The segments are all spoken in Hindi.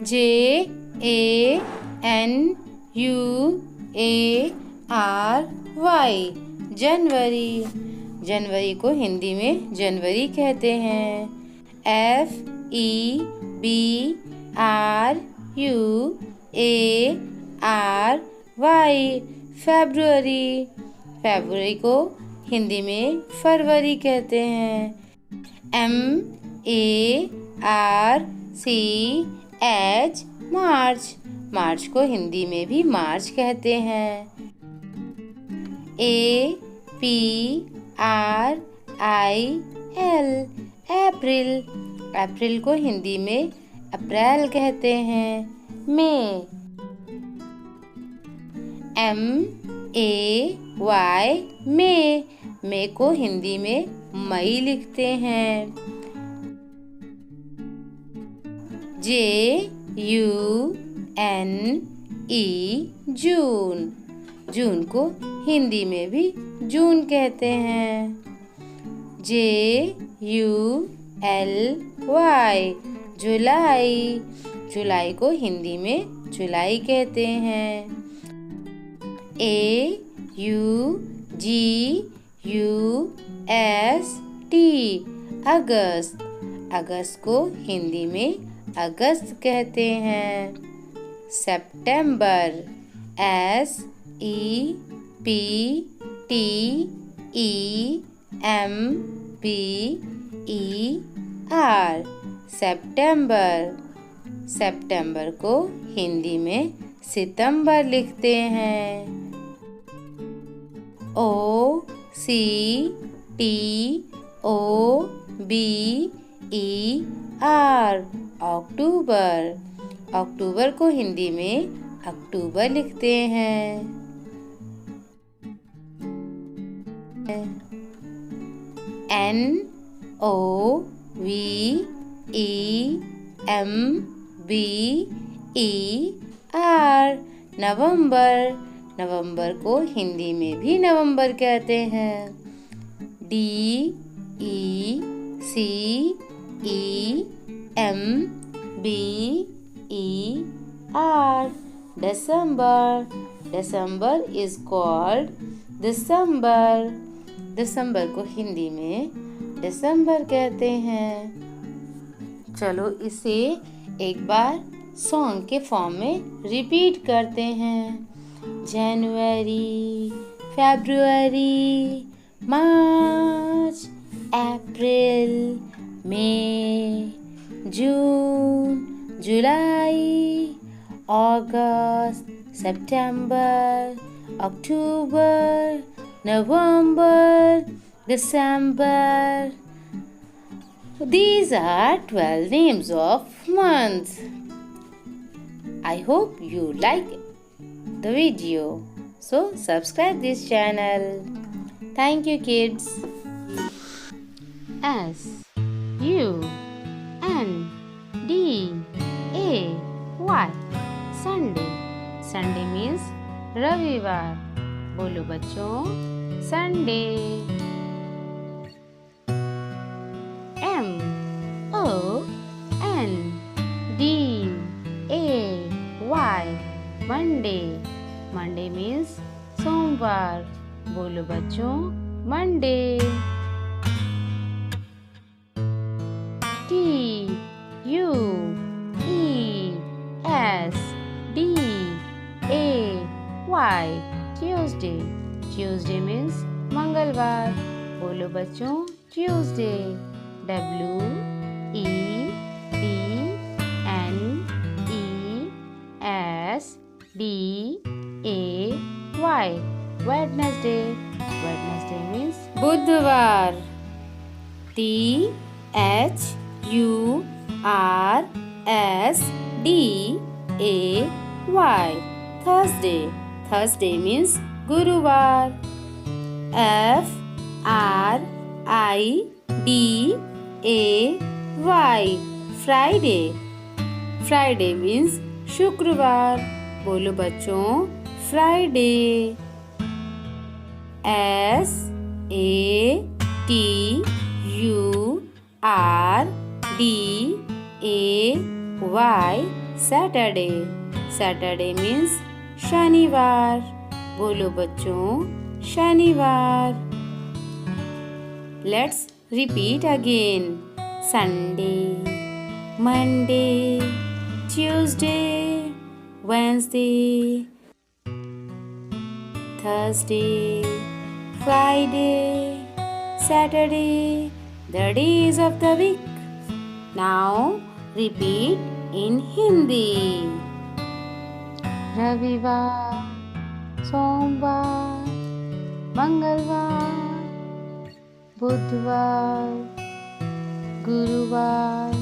JANUARY जनवरी। जनवरी को हिंदी में जनवरी कहते हैं। FEBRUARY फरवरी। फरवरी को हिंदी में फरवरी कहते हैं। MARCH मार्च। मार्च को हिंदी में भी मार्च कहते हैं। APRIL अप्रैल। अप्रैल को हिंदी में अप्रैल कहते हैं। मई। MAY मई को हिंदी में मई लिखते हैं। JUNE जून। जून को हिंदी में भी जून कहते हैं। JULY जुलाई। जुलाई को हिंदी में जुलाई कहते हैं। AUGUST अगस्त। अगस्त को हिंदी में अगस्त कहते हैं। सितंबर। SEPTEMBER सितंबर। सितंबर को हिंदी में सितंबर लिखते हैं। OCTOBER अक्टूबर। अक्टूबर को हिंदी में अक्टूबर लिखते हैं। NOVEMBER नवंबर। नवंबर को हिंदी में भी नवंबर कहते हैं। DECEMBER December। December is called दिसंबर। दिसंबर को हिंदी में दिसंबर कहते हैं। चलो इसे एक बार सॉन्ग के फॉर्म में रिपीट करते हैं। जनवरी, फरवरी, मार्च, अप्रैल, मई, जून, जुलाई, अगस्त, सितंबर, अक्टूबर, नवंबर, December. These are 12 names of months. I hope you like the video. So subscribe this channel. Thank you kids. SUNDAY Sunday. Sunday means रविवार। बोलो बच्चों Sunday. MONDAY Monday. Monday means सोमवार। बोलो बच्चों Monday. TUESDAY Tuesday. Tuesday means मंगलवार। बोलो बच्चों Tuesday. WEDNESDAY Wednesday. Wednesday means बुधवार। THURSDAY Thursday. थर्सडे मीन्स गुरुवार। FRIDAY Friday. फ्राइडे मीन्स शुक्रवार। बोलो बच्चों Friday. SATURDAY Y. Saturday. Saturday means शनिवार. बोलो बच्चों, शनिवार. Let's repeat again. Sunday, Monday, Tuesday, Wednesday, Thursday, Friday, Saturday, the days of the week. Now repeat in Hindi. रविवार, सोमवार, मंगलवार, बुधवार, गुरुवार,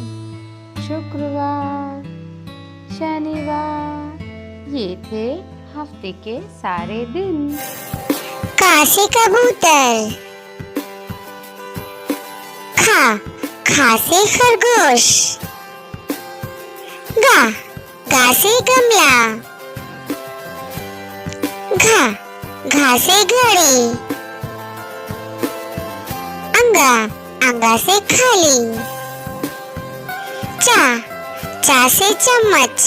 शुक्रवार, शनिवार. ये थे हफ्ते के सारे दिन. का से कबूतर. खा से खरगोश. गा से गमला. घा से घड़ी. अंगा से खाली. चा से चम्मच.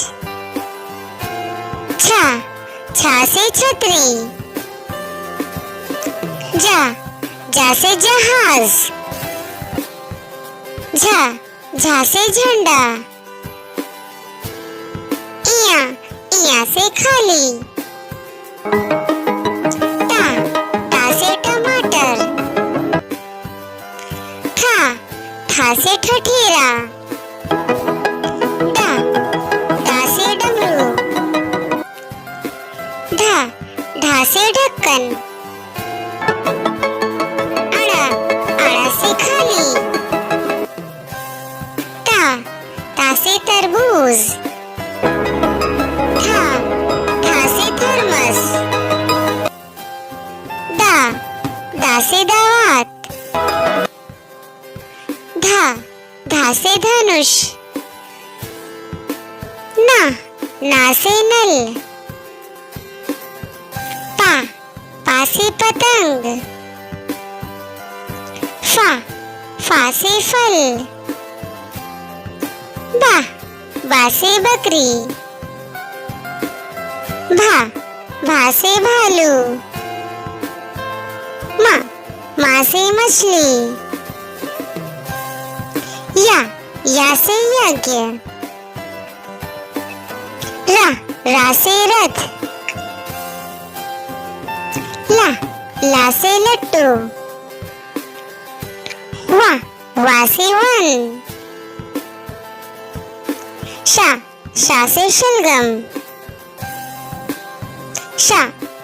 छा से छतरी. जा से जहाज. झा से झंडा. इया से खाली. टा से टमाटर. ठा से ठठेरा. डा से डमरू. ढा से ढक्कन. आड़ा से खाली. ता से तरबूज. धा से थर्मस. दा से दावत. धा से धनुष. ना से नल. पा से पतंग. फा से फल. बा से बकरी. भा से भालू. माँ से मछली. या से यज्ञ. रा से रथ. ला से लट्टू. वा से वन. शा से शलगम.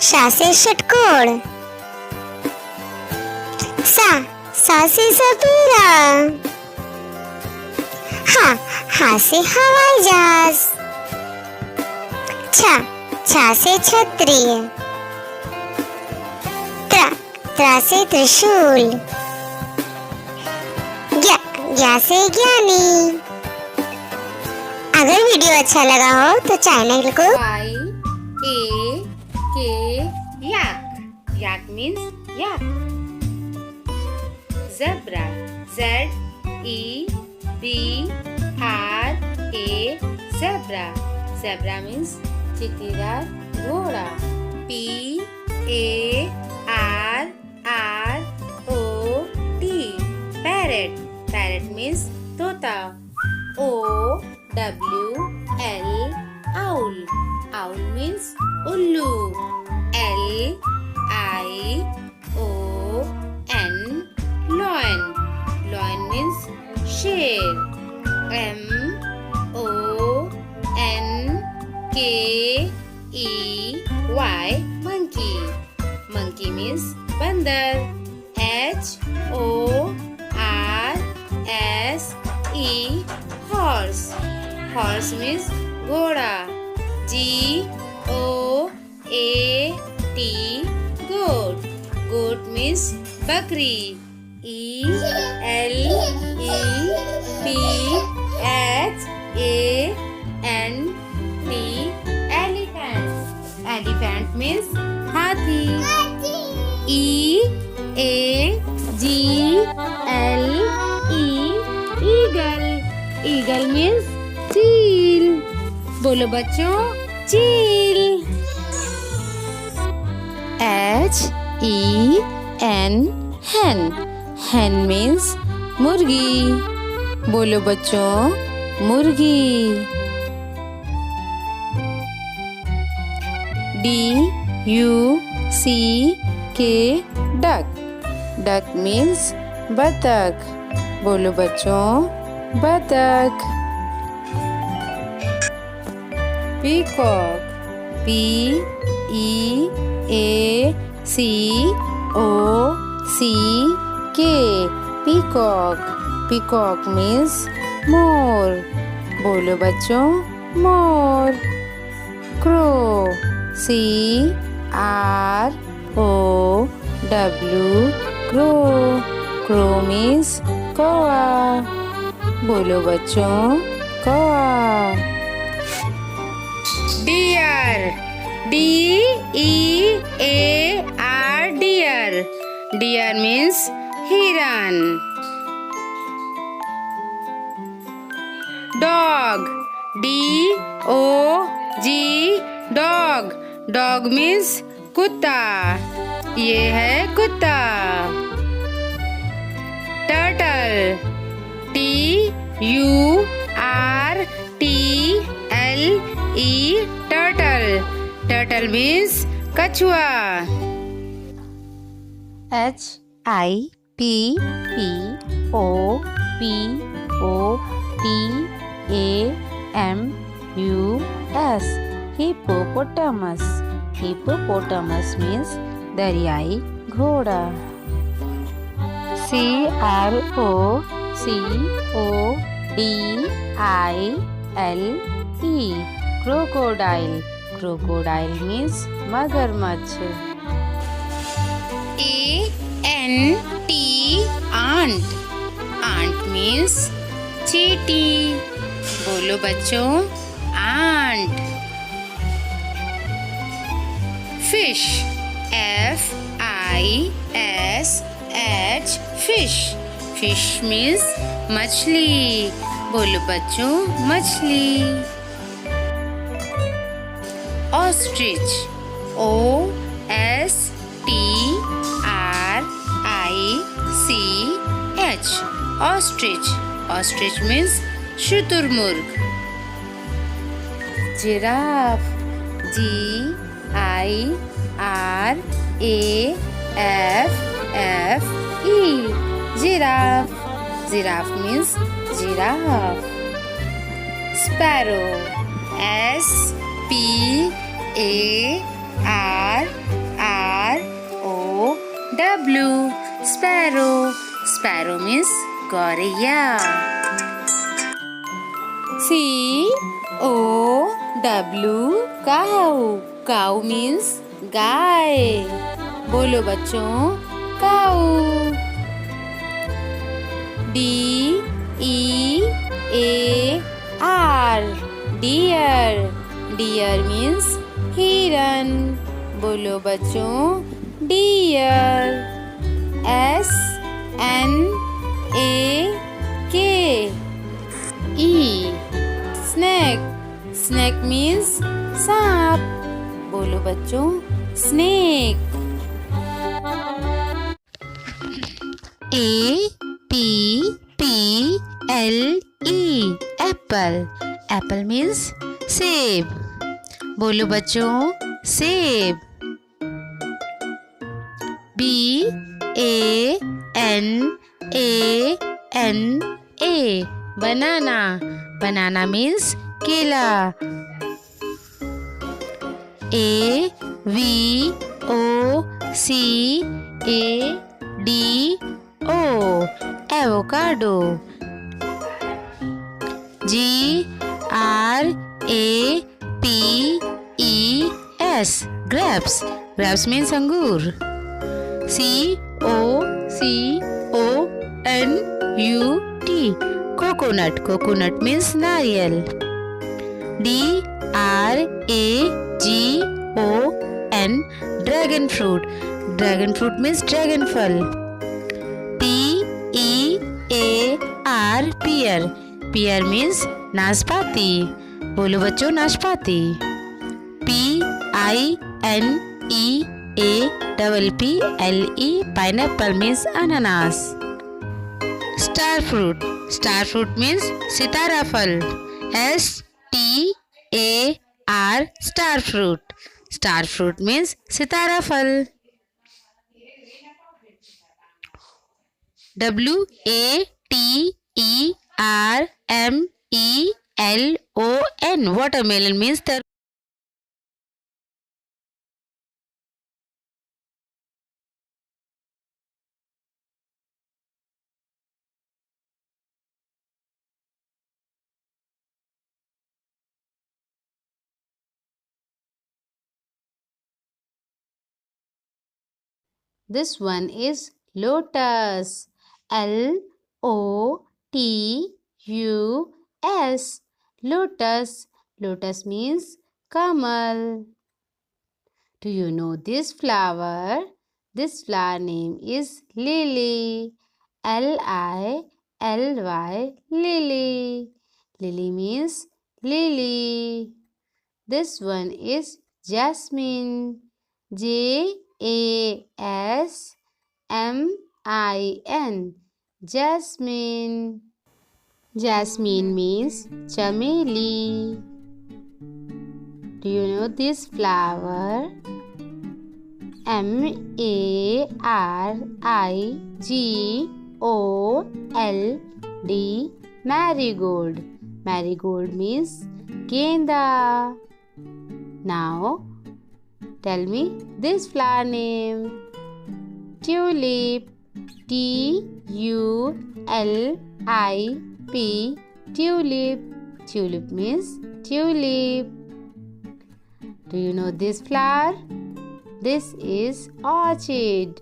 शा से षटकोण. सा से सपेरा. हा से हवाई जहाज. छा से छतरी. त्रा से त्रिशूल. ज्ञा से ज्ञानी. अगर वीडियो अच्छा लगा हो तो चैनल को yak. Yak means yak. Zebra. ZEBRA. Zebra. Zebra means चित्तीदार घोड़ा. PARROT. Parrot. Parrot means तोता. OWL. Owl. Owl means उल्लू. LION. Lion. Lion means शेर. MONKEY. Monkey. Monkey means बंदर. HORSE. Horse. Horse means घोड़ा. GOAT. Goat. Goat means बकरी. ELEPHANT. Elephant. Elephant means हाथी. EAGLE. Eagle. Eagle means cheese. बोलो बच्चों, चील। HEN, hen। hen means मुर्गी। बोलो बच्चों, मुर्गी। DUCK, duck। duck means बतख। बोलो बच्चों, बतख। peacock, PEACOCK, peacock। peacock means मोर। बोलो बच्चों, मोर। crow, CROW, crow। crow means कौवा। बोलो बच्चों, कौवा। deer, DEAR, deer। deer means हिरन। dog, DOG, dog। dog means कुत्ता। ये है कुत्ता। turtle, TURTLE, turtle। turtle means कछुआ। HIPPOPOTAMUS, hippopotamus। hippopotamus means दरियाई घोड़ा। CROCODILE, crocodile। crocodile means मगरमच्छ। ANT, ant। ant means चींटी। बोलो बच्चों, ant। fish, FISH, fish। fish means मछली। बोलो बच्चों, मछली। ostrich, OSTRICH, ostrich। ostrich means शुतुरमुर्ग। Giraffe, GIRAFFE, giraffe। giraffe means giraffe। sparrow, SPARROW, sparrow। sparrow means गौरैया। COW, cow। cow means गाय। बोलो बच्चों, काऊ। DEAR, deer। deer means हिरन। बोलो बच्चों, deer। SNAKE, snake। snake means सांप। बोलो बच्चों, snake। APPLE, apple। apple means सेब। बोलो बच्चों, सेब। BANANA, banana। banana means केला। AVOCADO, avocado। GRAPES, grapes। grapes means अंगूर। COCONUT, coconut। coconut means नारियल। DRAGON, dragon fruit। dragon fruit means dragon फल। PEAR, pear। pear means नाशपाती। बोलो बच्चों, नाशपाती। PINEAPPLE, pineapple means ananas. Star fruit. Star fruit means सितारा फल. STAR, star fruit. Star fruit means सितारा फल. WATERMELON. Watermelon means the This one is lotus. LOTUS. Lotus. Lotus means kamal. Do you know this flower? This flower name is lily. LILY. Lily. Lily means lily. This one is jasmine. JASMINE. Jasmine. Jasmine means chameli. Do you know this flower? MARIGOLD. Marigold. Marigold means genda. Now tell me this flower name. Tulip. TULIP. Tulip. Tulip means tulip. Do you know this flower? This is orchid.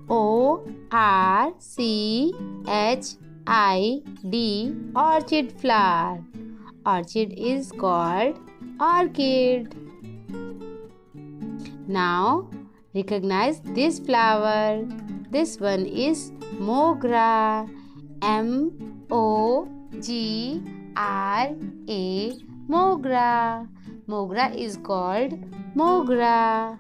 ORCHID. Orchid flower. Orchid is called orchid. Now recognize this flower. This one is mogra. MOGRA. Mogra. Mogra is called mogra.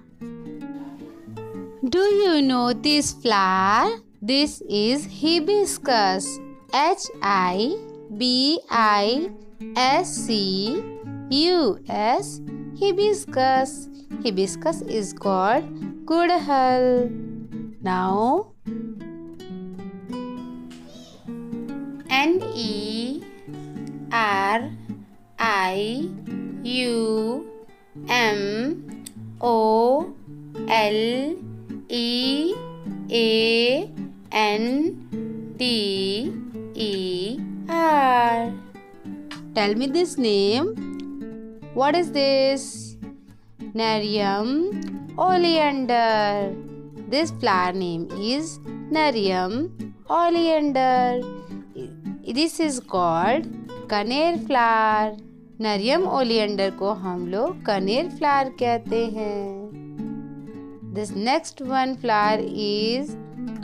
Do you know this flower? This is hibiscus. HIBISCUS. Hibiscus. Hibiscus is called gudhal. Now NERIUMOLEANDER. Tell me this name. What is this? Nerium oleander. This flower name is Nerium oleander. This is called कनेर फ्लावर. नरियम ओलियंडर को हम लोग कनेर फ्लावर कहते हैं. This next one flower is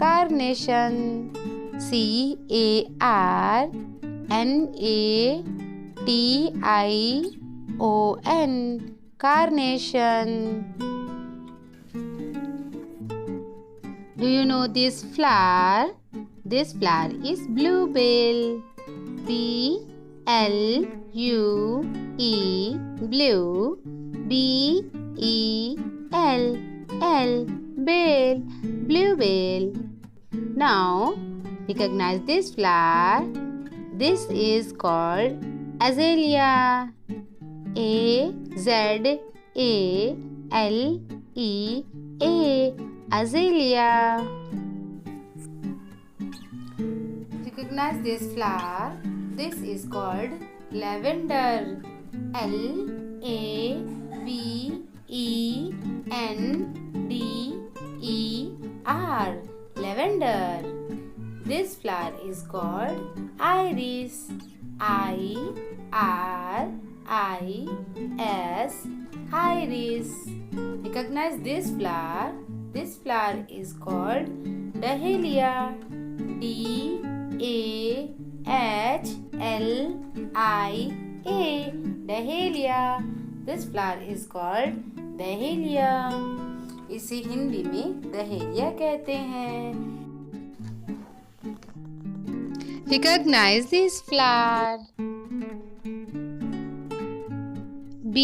carnation. CARNATION. Carnation. Do you know this flower? This flower is bluebell. BLUE. Blue. BEL. Bell. Bluebell. Now recognize this flower. This is called azalea. AZALEA. Azalea. Recognize this flower. This is called lavender. LAVENDER. Lavender. This flower is called iris. IRIS. Iris. Recognize this flower. This flower is called dahlia. DAHLIA. A. Dahlia. This flower is called dahlia. इसे हिंदी में दहेलिया कहते हैं. Recognize this flower. B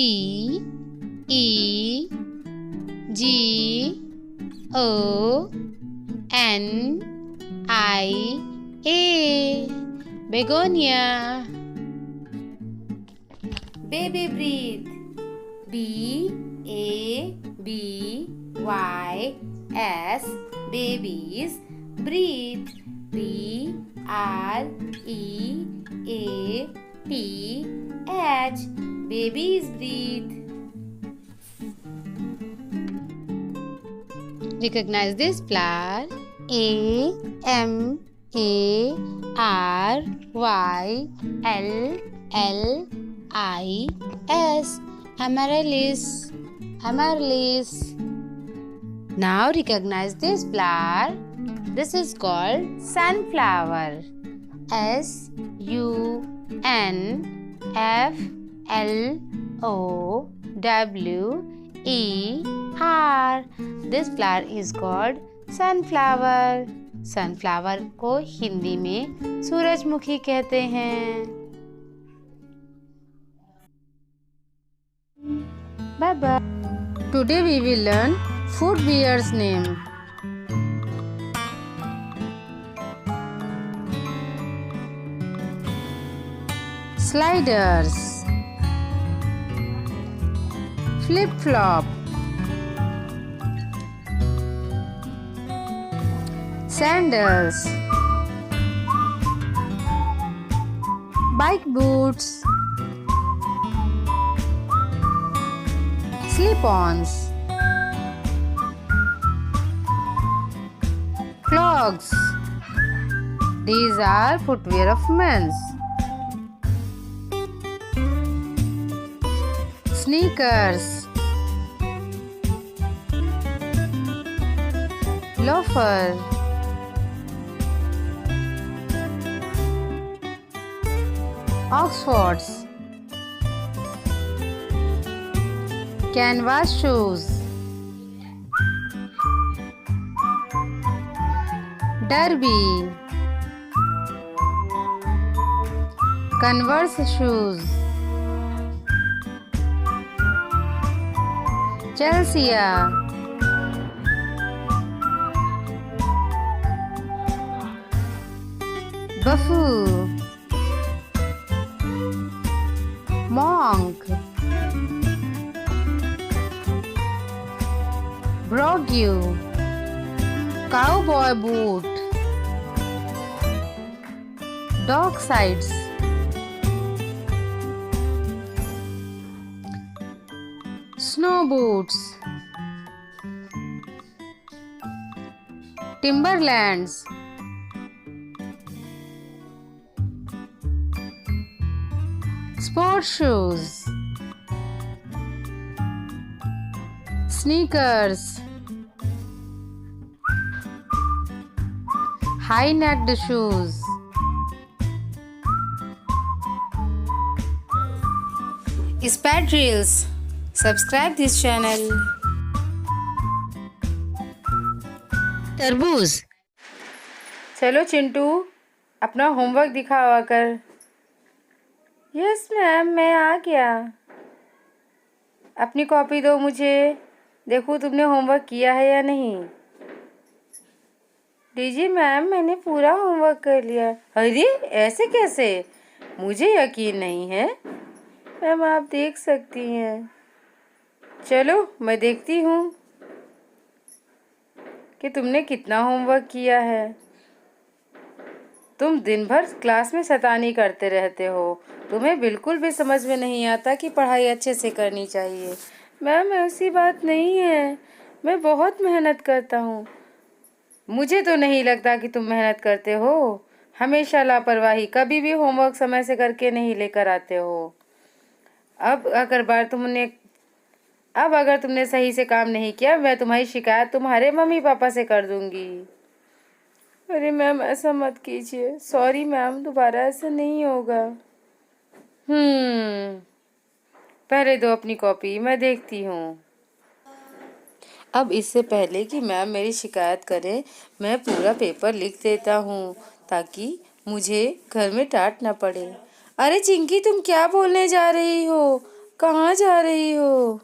E G O N I A. Begonia. Baby breathe. B A B Y S. Babies breathe. B R E A T H. Babies breathe. Recognize this flower. A M A R Y L L I S. Amaryllis. Amaryllis. Now recognize this flower. This is called sunflower. S U N F L O W E R. This flower is called sunflower. Sunflower को हिंदी में सूरजमुखी कहते हैं. Bye bye. Today we will learn footwear's name. Sliders, flip-flop, sandals, bike boots, slip-ons, clogs. These are footwear of men's. Sneakers, loafer, Oxfords, canvas shoes, derby, Converse shoes, Chelsea, Buffoo, Monk, Brogue, Cowboy boot, Docksides, Snow boots, Timberlands, Sports shoes, Sneakers, high-necked shoes, Spadrilles. Subscribe this channel. तरबूज. चलो चिंटू, अपना होमवर्क दिखावा कर. यस मैम, मैं आ गया. अपनी कॉपी दो मुझे. देखो तुमने होमवर्क किया है या नहीं. दीजिए मैम, मैंने पूरा होमवर्क कर लिया. अरे ऐसे कैसे? मुझे यकीन नहीं है. मैम आप देख सकती हैं. चलो मैं देखती हूँ कि तुमने कितना होमवर्क किया है. तुम दिन भर क्लास में शैतानी करते रहते हो. तुम्हें बिल्कुल भी समझ में नहीं आता कि पढ़ाई अच्छे से करनी चाहिए. मैम ऐसी बात नहीं है, मैं बहुत मेहनत करता हूँ. मुझे तो नहीं लगता कि तुम मेहनत करते हो. हमेशा लापरवाही, कभी भी होमवर्क समय से करके नहीं लेकर आते हो. अब अगर तुमने सही से काम नहीं किया, मैं तुम्हारी शिकायत तुम्हारे मम्मी पापा से कर दूंगी. अरे मैम ऐसा मत कीजिए. सॉरी मैम, दोबारा ऐसा नहीं होगा. पहले दो अपनी कॉपी, मैं देखती हूँ। अब इससे पहले कि मैम मेरी शिकायत करे, मैं पूरा पेपर लिख देता हूँ ताकि मुझे घर में डांट ना पड़े। अरे चिंकी, तुम क्या बोलने जा रही हो? कहाँ जा रही हो?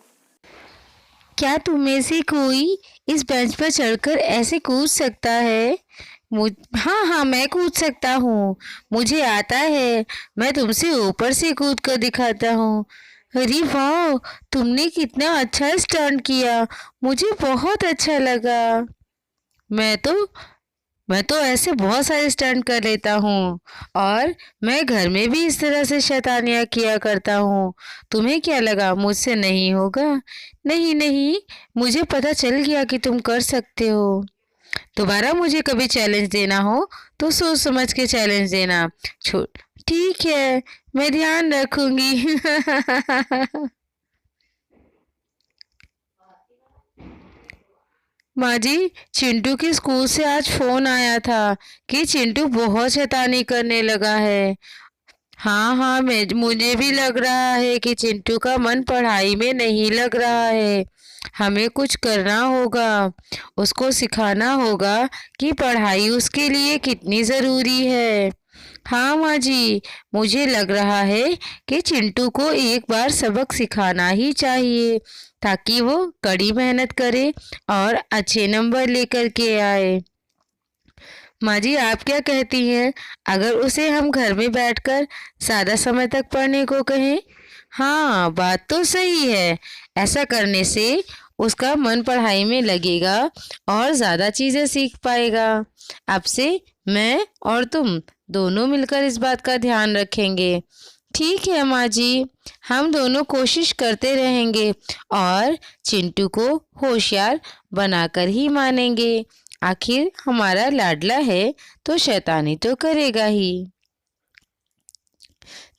क्या तुम में से कोई इस बेंच पर चढ़कर ऐसे कूद सकता है? हाँ हाँ, मैं कूद सकता हूँ, मुझे आता है। मैं तुमसे ऊपर से कूद कर दिखाता हूँ। अरे वाह, तुमने कितना अच्छा स्टंट किया, मुझे बहुत अच्छा लगा। मैं तो मैं तो ऐसे बहुत सारे स्टंट कर लेता हूँ और मैं घर में भी इस तरह से शैतानियाँ किया करता हूँ। तुम्हें क्या लगा मुझसे नहीं होगा? नहीं नहीं, मुझे पता चल गया कि तुम कर सकते हो। दोबारा मुझे कभी चैलेंज देना हो तो सोच समझ के चैलेंज देना। छो ठीक है, मैं ध्यान रखूंगी। माँ जी, चिंटू के स्कूल से आज फोन आया था कि चिंटू बहुत शैतानी करने लगा है। हाँ हाँ, मैं मुझे भी लग रहा है कि चिंटू का मन पढ़ाई में नहीं लग रहा है। हमें कुछ करना होगा, उसको सिखाना होगा कि पढ़ाई उसके लिए कितनी ज़रूरी है। हाँ माँ जी, मुझे लग रहा है कि चिंटू को एक बार सबक सिखाना ही चाहिए ताकि वो कड़ी मेहनत करे और अच्छे नंबर लेकर के आए। माँ जी, आप क्या कहती हैं? अगर उसे हम घर में बैठकर ज़्यादा समय तक पढ़ने को कहें? हाँ, बात तो सही है। ऐसा करने से उसका मन पढ़ाई में लगेगा और ज़्यादा चीज़ें सीख पाएगा। अब से मैं और तुम दोनों मिलकर इस बात का ध्यान रखेंगे। ठीक है माँ जी, हम दोनों कोशिश करते रहेंगे और चिंटू को होशियार बनाकर ही मानेंगे। आखिर हमारा लाडला है तो शैतानी तो करेगा ही।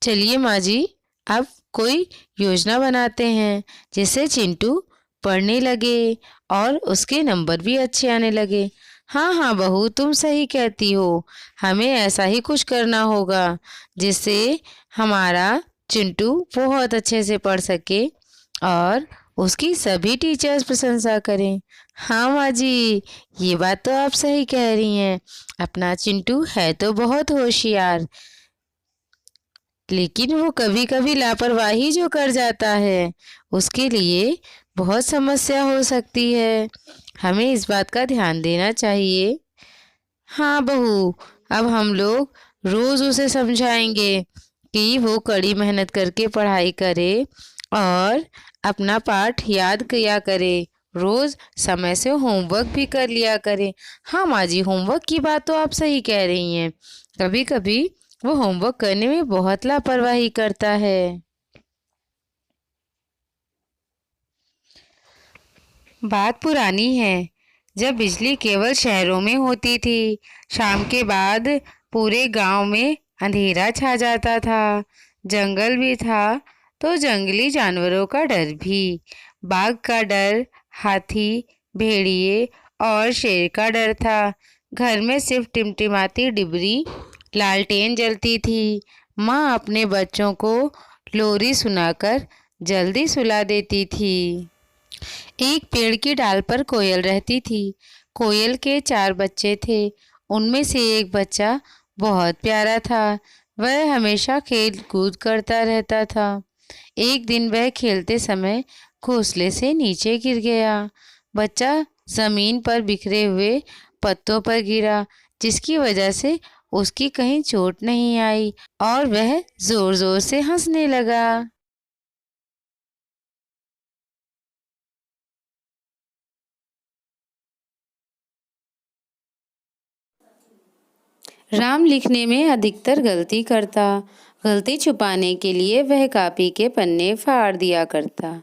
चलिए माँ जी, अब कोई योजना बनाते हैं जिससे चिंटू पढ़ने लगे और उसके नंबर भी अच्छे आने लगे। हाँ हाँ बहू, तुम सही कहती हो। हमें ऐसा ही कुछ करना होगा जिससे हमारा चिंटू बहुत अच्छे से पढ़ सके और उसकी सभी टीचर्स प्रशंसा करें। हाँ माँ जी, ये बात तो आप सही कह रही हैं। अपना चिंटू है तो बहुत होशियार, लेकिन वो कभी कभी लापरवाही जो कर जाता है उसके लिए बहुत समस्या हो सकती है। हमें इस बात का ध्यान देना चाहिए। हाँ बहू, अब हम लोग रोज उसे समझाएंगे कि वो कड़ी मेहनत करके पढ़ाई करे और अपना पाठ याद किया करे। रोज समय से होमवर्क भी कर लिया करे। हाँ माँ जी, होमवर्क की बात तो आप सही कह रही हैं। कभी कभी वो होमवर्क करने में बहुत लापरवाही करता है। बात पुरानी है, जब बिजली केवल शहरों में होती थी। शाम के बाद पूरे गांव में अंधेरा छा जाता था। जंगल भी था तो जंगली जानवरों का डर भी। बाघ का डर, हाथी, भेड़िए और शेर का डर था। घर में सिर्फ टिमटिमाती डिबरी लालटेन जलती थी। माँ अपने बच्चों को लोरी सुनाकर जल्दी सुला देती थी। एक पेड़ की डाल पर कोयल रहती थी। कोयल के 4 बच्चे थे। उनमें से एक बच्चा बहुत प्यारा था। वह हमेशा खेल कूद करता रहता था। एक दिन वह खेलते समय घोंसले से नीचे गिर गया। बच्चा जमीन पर बिखरे हुए पत्तों पर गिरा, जिसकी वजह से उसकी कहीं चोट नहीं आई और वह जोर जोर से हंसने लगा। राम लिखने में अधिकतर गलती करता। गलती छुपाने के लिए वह कॉपी के पन्ने फाड़ दिया करता।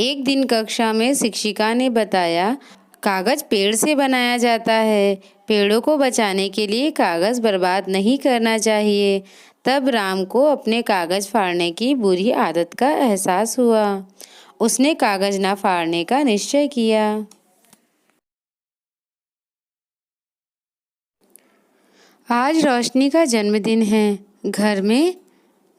एक दिन कक्षा में शिक्षिका ने बताया, कागज पेड़ से बनाया जाता है। पेड़ों को बचाने के लिए कागज बर्बाद नहीं करना चाहिए। तब राम को अपने कागज फाड़ने की बुरी आदत का एहसास हुआ। उसने कागज ना फाड़ने का निश्चय किया। आज रोशनी का जन्मदिन है। घर में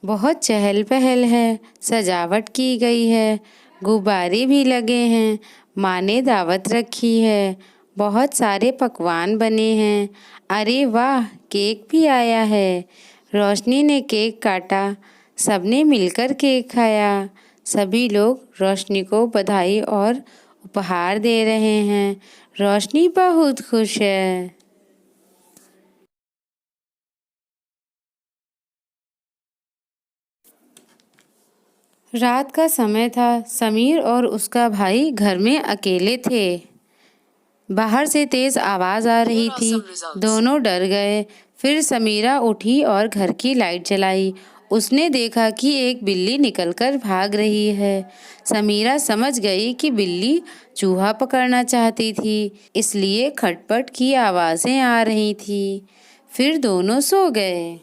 बहुत चहल पहल है, सजावट की गई है, गुब्बारे भी लगे हैं। माँ ने दावत रखी है, बहुत सारे पकवान बने हैं। अरे वाह, केक भी आया है। रोशनी ने केक काटा, सबने मिलकर केक खाया। सभी लोग रोशनी को बधाई और उपहार दे रहे हैं। रोशनी बहुत खुश है। रात का समय था। समीर और उसका भाई घर में अकेले थे। बाहर से तेज आवाज आ रही थी। दोनों डर गए। फिर समीरा उठी और घर की लाइट जलाई। उसने देखा कि एक बिल्ली निकलकर भाग रही है। समीरा समझ गई कि बिल्ली चूहा पकड़ना चाहती थी, इसलिए खटपट की आवाजें आ रही थी। फिर दोनों सो गए।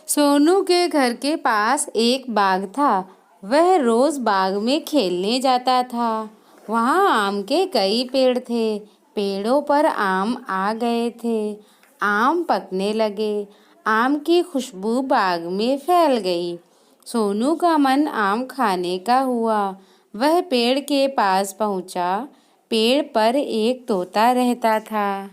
सोनू के घर के पास एक बाग था। वह रोज बाग में खेलने जाता था। वहाँ आम के कई पेड़ थे। पेड़ों पर आम आ गए थे। आम पकने लगे। आम की खुशबू बाग में फैल गई। सोनू का मन आम खाने का हुआ। वह पेड़ के पास पहुँचा। पेड़ पर एक तोता रहता था।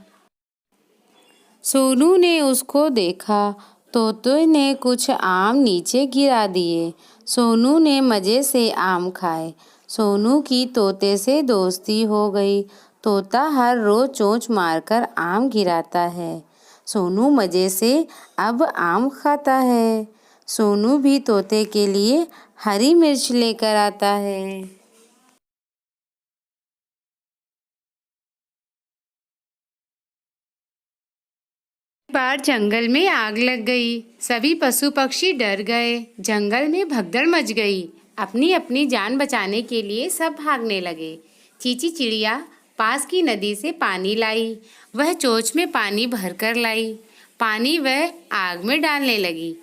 सोनू ने उसको देखा। तोते ने कुछ आम नीचे गिरा दिए। सोनू ने मज़े से आम खाए। सोनू की तोते से दोस्ती हो गई। तोता हर रोज चोंच मारकर आम गिराता है। सोनू मज़े से अब आम खाता है। सोनू भी तोते के लिए हरी मिर्च लेकर आता है। बार जंगल में आग लग गई। सभी पशु पक्षी डर गए। जंगल में भगदड़ मच गई। अपनी अपनी जान बचाने के लिए सब भागने लगे। चींची चिड़िया पास की नदी से पानी लाई। वह चोंच में पानी भरकर लाई। पानी वह आग में डालने लगी।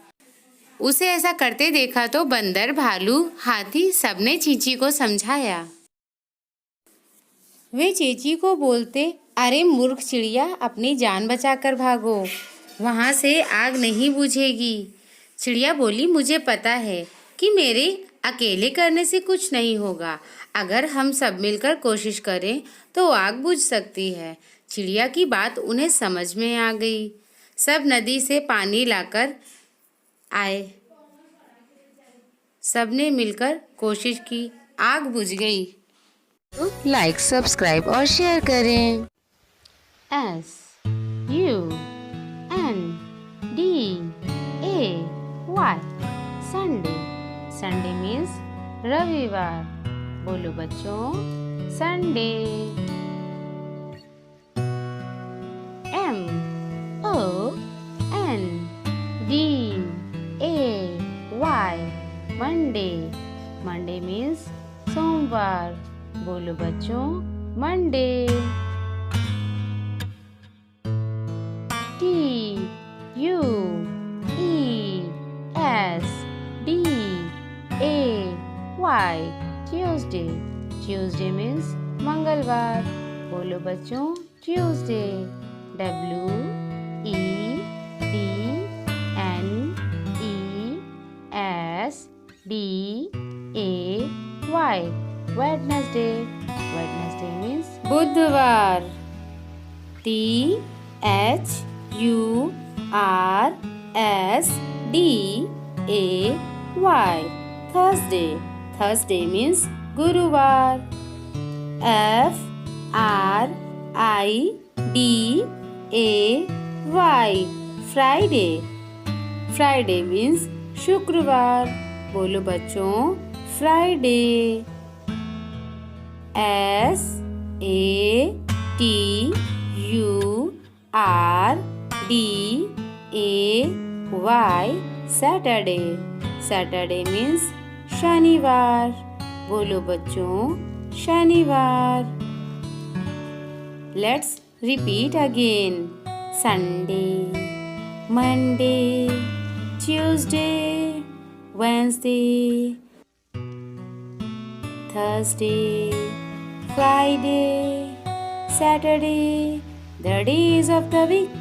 उसे ऐसा करते देखा तो बंदर, भालू, हाथी सबने चींची को समझाया। वे चींची को बोलते, अरे मूर्ख चिड़िया, अपनी जान बचाकर भागो, वहाँ से आग नहीं बुझेगी। चिड़िया बोली, मुझे पता है कि मेरे अकेले करने से कुछ नहीं होगा। अगर हम सब मिलकर कोशिश करें तो आग बुझ सकती है। चिड़िया की बात उन्हें समझ में आ गई। सब नदी से पानी लाकर आए। सबने मिलकर कोशिश की, आग बुझ गई। लाइक, सब्सक्राइब और शेयर करें। SUNDAY, Sunday. संडे मीन्स रविवार। बोलो बच्चों, Sunday. MONDAY, Monday. Monday means सोमवार। बोलो बच्चों, Monday. TUESDAY, Tuesday. Tuesday means मंगलवार। बोलो बच्चों, Tuesday. WEDNESDAY, Wednesday. Wednesday means बुधवार। THURSDAY, Thursday. थर्सडे मीन्स गुरुवार। FRIDAY, Friday. फ्राइडे मीन्स शुक्रवार। बोलो बच्चों, Friday. SATURDAY, Saturday. Saturday means शनिवार। बोलो बच्चों, शनिवार। Let's repeat again. Sunday, Monday, Tuesday, Wednesday, Thursday, Friday, Saturday, the days of the week.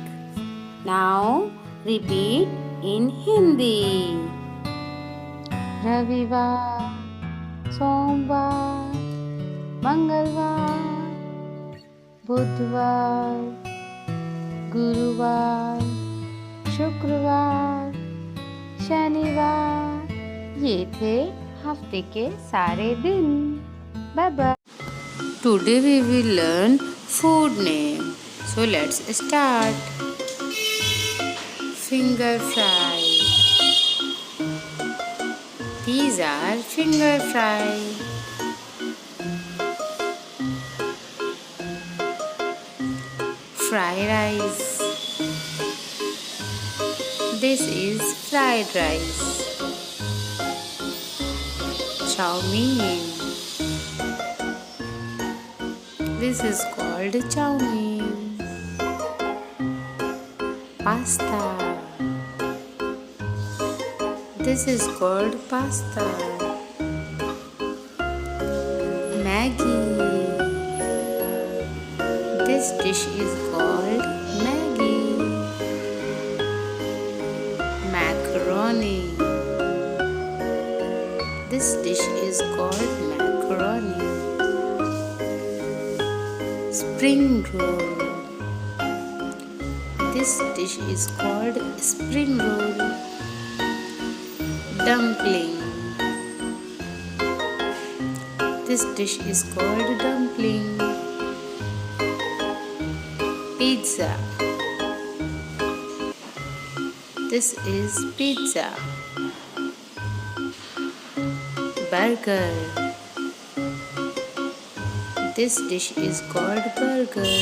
Now repeat in Hindi. रविवार, सोमवार, मंगलवार, बुधवार, गुरुवार, शुक्रवार, शनिवार। ये थे हफ्ते के सारे दिन। Bye bye. Today we will learn food name. So let's start. Finger fry. These are finger fry. Fried rice. This is fried rice. Chow mein. This is called chow mein. Pasta. This is called pasta. Maggi. This dish is called Maggi. Macaroni. This dish is called macaroni. Spring roll. This dish is called spring roll. Dumpling. This dish is called dumpling. Pizza. This is pizza. Burger. This dish is called burger.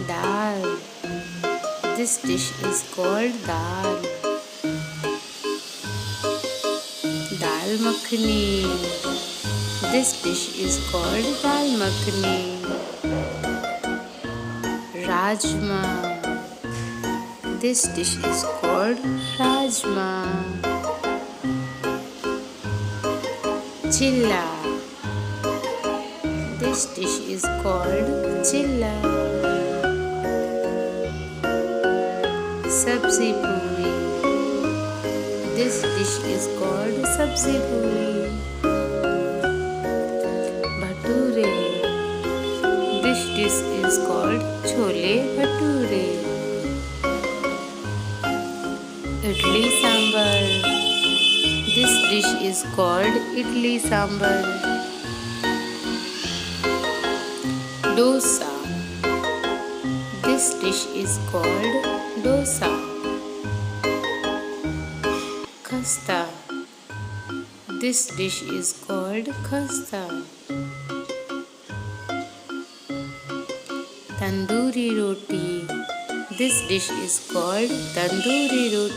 Dal. This dish is called dal. Dal makhani. This dish is called dal makhani. Rajma. This dish is called rajma. Chilla. This dish is called chilla. Sabzi puri. This dish is called sabzi puri. Bhature. This dish is called chole bhature. Idli sambar. This dish is called idli sambar. Dosa. This dish is called dosa. Khasta. This dish is called khasta. Tandoori roti. This dish is called tandoori roti.